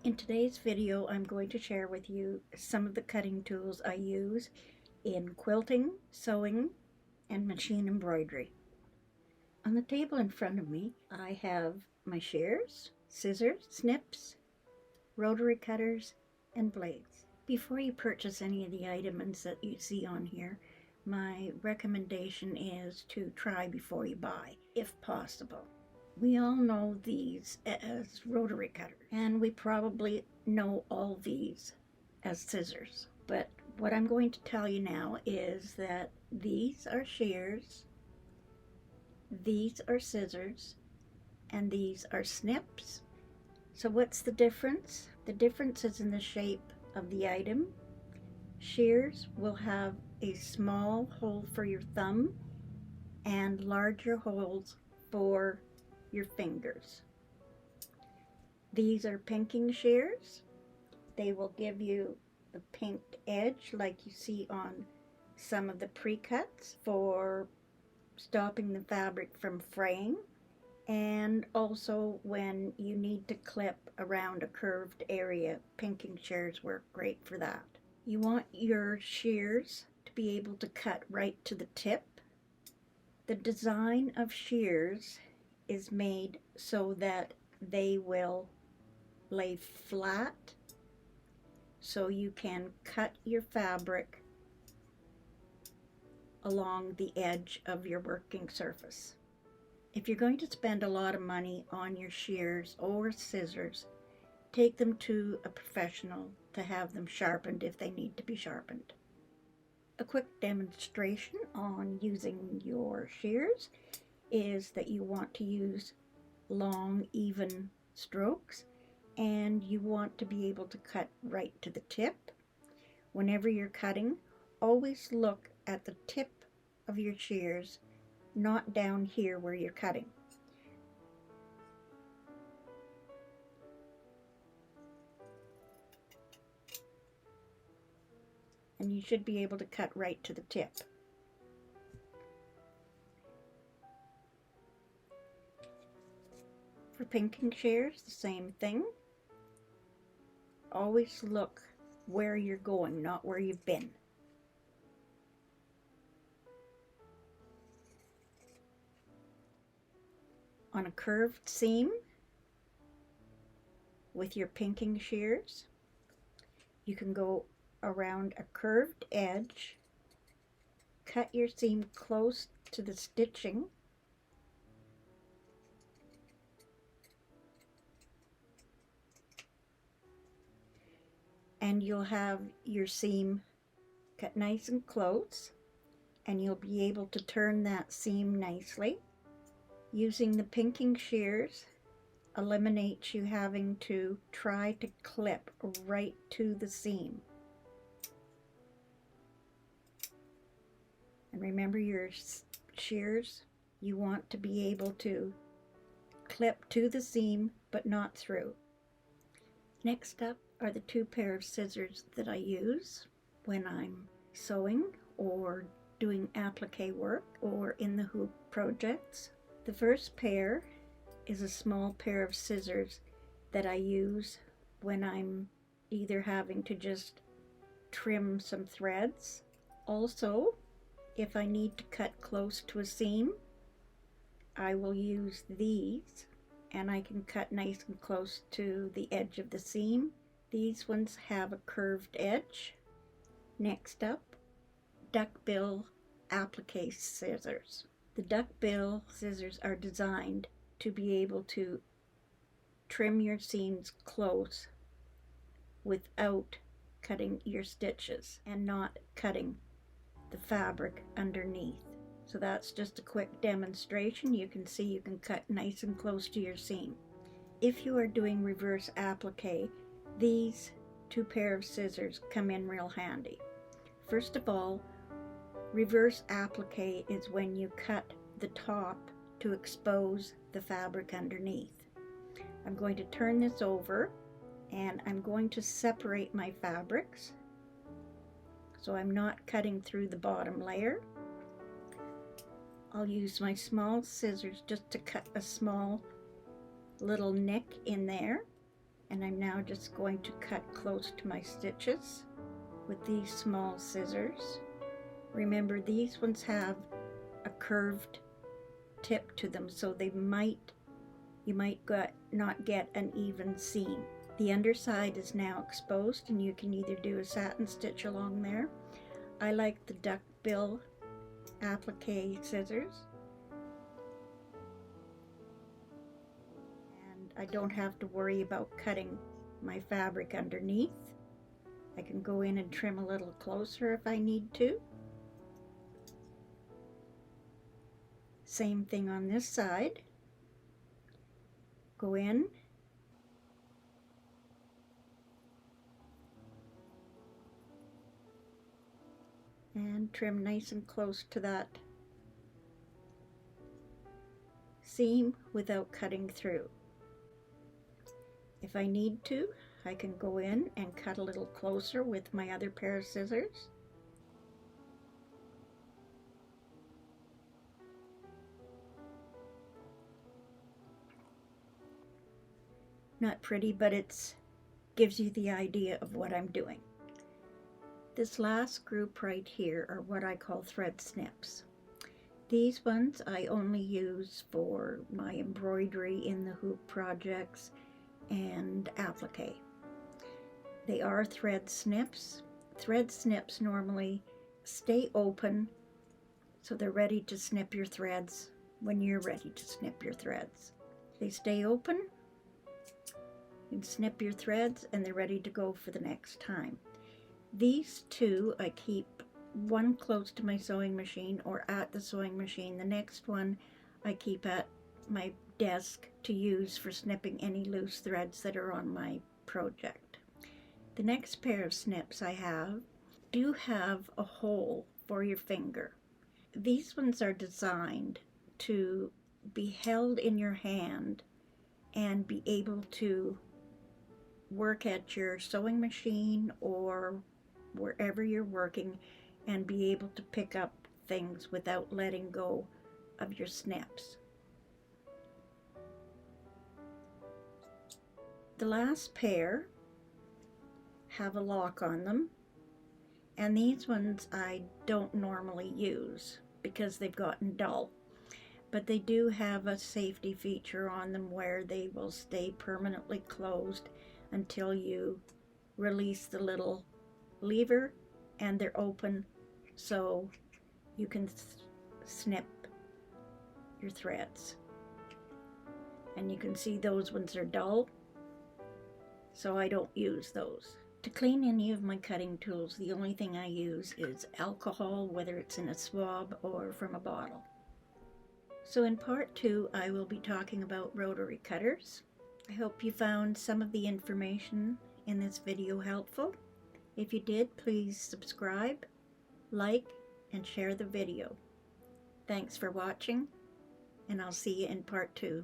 In today's video, I'm going to share with you some of the cutting tools I use in quilting, sewing, and machine embroidery. On the table in front of me, I have my shears, scissors, snips, rotary cutters, and blades. Before you purchase any of the items that you see on here, my recommendation is to try before you buy, if possible. We all know these as rotary cutters, and we probably know all these as scissors. But what I'm going to tell you now is that these are shears, these are scissors, and these are snips. So what's the difference? The difference is in the shape of the item. Shears will have a small hole for your thumb and larger holes for your fingers. These are pinking shears. They will give you the pinked edge like you see on some of the pre-cuts for stopping the fabric from fraying, and also when you need to clip around a curved area, pinking shears work great for that. You want your shears to be able to cut right to the tip. The design of shears is made so that they will lay flat so you can cut your fabric along the edge of your working surface. If you're going to spend a lot of money on your shears or scissors, take them to a professional to have them sharpened if they need to be sharpened. A quick demonstration on using your shears is that you want to use long, even strokes, and you want to be able to cut right to the tip. Whenever you're cutting, always look at the tip of your shears, not down here where you're cutting. And you should be able to cut right to the tip. For pinking shears, the same thing. Always look where you're going, not where you've been. On a curved seam with your pinking shears, you can go around a curved edge, cut your seam close to the stitching, and you'll have your seam cut nice and close, and you'll be able to turn that seam nicely. Using the pinking shears eliminates you having to try to clip right to the seam. And remember, your shears, you want to be able to clip to the seam but not through. Next up are the two pair of scissors that I use when I'm sewing or doing applique work or in the hoop projects. The first pair is a small pair of scissors that I use when I'm either having to just trim some threads. Also, if I need to cut close to a seam, I will use these, and I can cut nice and close to the edge of the seam. These ones have a curved edge. Next up, duckbill applique scissors. The duckbill scissors are designed to be able to trim your seams close without cutting your stitches and not cutting the fabric underneath. So that's just a quick demonstration. You can see you can cut nice and close to your seam. If you are doing reverse applique, these two pair of scissors come in real handy. First of all, reverse applique is when you cut the top to expose the fabric underneath. I'm going to turn this over and I'm going to separate my fabrics so I'm not cutting through the bottom layer. I'll use my small scissors just to cut a small little nick in there, And I'm now just going to cut close to my stitches with these small scissors. Remember, these ones have a curved tip to them, so you might not get an even seam. The underside is now exposed, and you can either do a satin stitch along there. I like the duckbill applique scissors, and I don't have to worry about cutting my fabric underneath. I can go in and trim a little closer if I need to. Same thing on this side. Go in and trim nice and close to that seam without cutting through. If I need to, I can go in and cut a little closer with my other pair of scissors. Not pretty, but it gives you the idea of what I'm doing. This last group right here are what I call thread snips. These ones I only use for my embroidery in the hoop projects and applique. They are thread snips. Thread snips normally stay open, so they're ready to snip your threads when you're ready to snip your threads. They stay open, you can snip your threads, and they're ready to go for the next time. These two I keep one close to my sewing machine or at the sewing machine. The next one I keep at my desk to use for snipping any loose threads that are on my project. The next pair of snips I do have a hole for your finger. These ones are designed to be held in your hand and be able to work at your sewing machine or wherever you're working and be able to pick up things without letting go of your snips. The last pair have a lock on them, and these ones I don't normally use because they've gotten dull, but they do have a safety feature on them where they will stay permanently closed until you release the little lever and they're open, so you can snip your threads. And you can see those ones are dull, so I don't use those. To clean any of my cutting tools, the only thing I use is alcohol, whether it's in a swab or from a bottle. So in part 2, I will be talking about rotary cutters. I hope you found some of the information in this video helpful. If you did, please subscribe, like, and share the video. Thanks for watching, and I'll see you in part 2.